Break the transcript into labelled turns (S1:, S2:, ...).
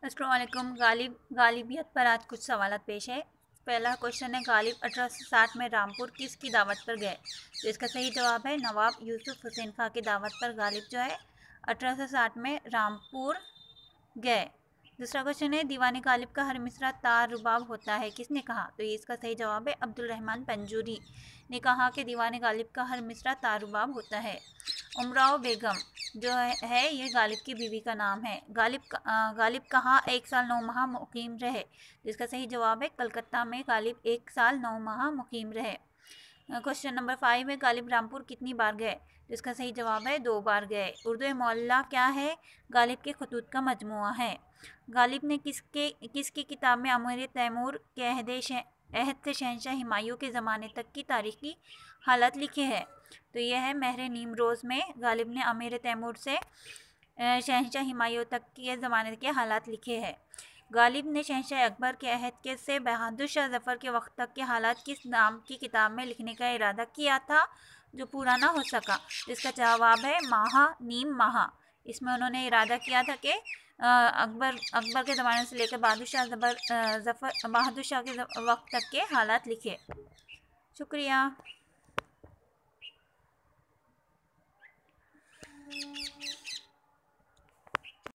S1: अस्सलाम वालेकुम। गालिबियत पर आज कुछ सवाल पेश है। पहला क्वेश्चन है, गालिब 1860 में रामपुर किसकी दावत पर गए? तो इसका सही जवाब है नवाब यूसुफ हुसैन खां की दावत पर गालिब जो है 1860 में रामपुर गए। दूसरा क्वेश्चन है, दीवाने गालिब का हर मिसरा तार रुबाब होता है, किसने कहा? तो ये इसका सही जवाब है अब्दुल रहमान पंजूरी ने कहा कि दीवाने गालिब का हर मिसरा तार रुबाब होता है। उमराव बेगम जो है ये गालिब की बीवी का नाम है। गालिब कहाँ 1 साल 9 माह मुकीम रहे? तो इसका सही जवाब है कलकत्ता में गालिब 1 साल 9 माह मुकीम रहे। क्वेश्चन नंबर 5 है, गालिब रामपुर कितनी बार गए? तो इसका सही जवाब है 2 बार गए। उर्दू मौला क्या है? गालिब के खतूत का मजमुआ है। गालिब ने किसकी किताब में अमीर तैमूर के अहद से शहंशाह हुमायूं के ज़माने तक की तारीखी हालात लिखे हैं? तो यह है महर नीमरोज़ में गालिब ने अमीर तैमूर से शहंशाह हुमायूं तक के ज़माने के हालात लिखे हैं। गालिब ने शहंशाह अकबर के अहद के से बहादुर शाह जफ़र के वक्त तक के हालात किस नाम की किताब में लिखने का इरादा किया था जो पूरा ना हो सका? इसका जवाब है नीम माह। इसमें उन्होंने इरादा किया था कि अकबर के ज़माने से लेकर बहादुर शाह के वक्त तक के हालात लिखे। शुक्रिया।